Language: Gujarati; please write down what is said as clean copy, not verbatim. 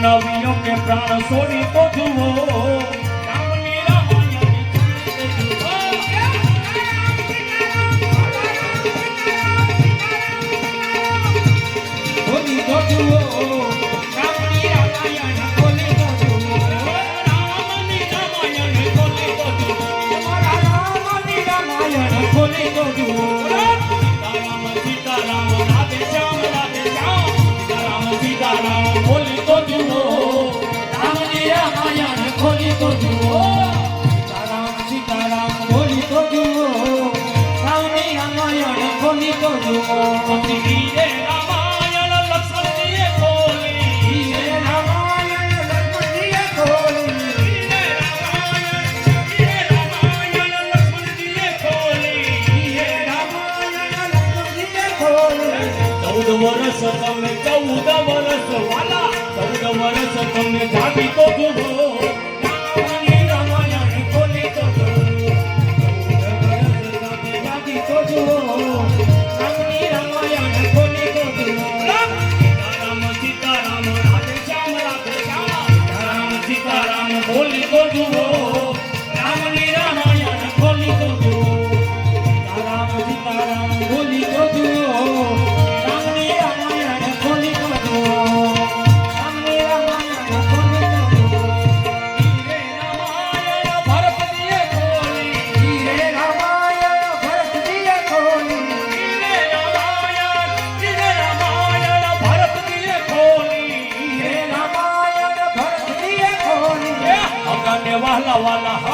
નવીઓ કે પ્રાણ છોડી તો જુઓ રામની રામાયણ ખોલી તો જુઓ રામની રામાયણ ખોલી તો જુઓ રામની રામાયણ ખોલી તો જુઓ રામની રામાયણ ખોલી તો જુઓ સીતારામ રાધે શ્યામ સીતારામ સીતારામ બોલી તો જુઓ રામની રામાયણ ખોલી તો જુઓ સીતારામ બોલી તો જુઓ રામની રામાયણ ખોલી તો જુઓ રે રામાયણ લક્ષ્મણજીએ ખોલી રે રામાયણ લક્ષ્મણજીએ ખોલી રે રામાયણ લક્ષ્મણજીએ ખોલી રે રામાયણ લક્ષ્મણજીએ ખોલી 14 વર્ષ તમે 14 વર્ષ વાલા 14 વર્ષ તમે જાગી તો જુઓ રામની રામાયણ ખોલી તો જુઓ 14 વર્ષ તમે જાગી તો જુઓ રામની રામાયણ ખોલી તો જુઓ સીતારામ સીતારામ રાધે શ્યામ રામ સીતારામ બોલી તો જુઓ રામની રામાયણ ખોલી તો જુઓ સીતારામ સીતારામ બોલી તો જુઓ રામની રામાયણ ખોલી તો જુઓ રામની રામાયણ ખોલી તો જુઓ રે રામાયણ ભરતજીએ ખોલી રે રામાયણ ભરતજીએ ખોલી રે રામાયણ ભરતજીએ ખોલી રે રામાયણ ભરતજીએ ખોલી અગને વાલા વાલા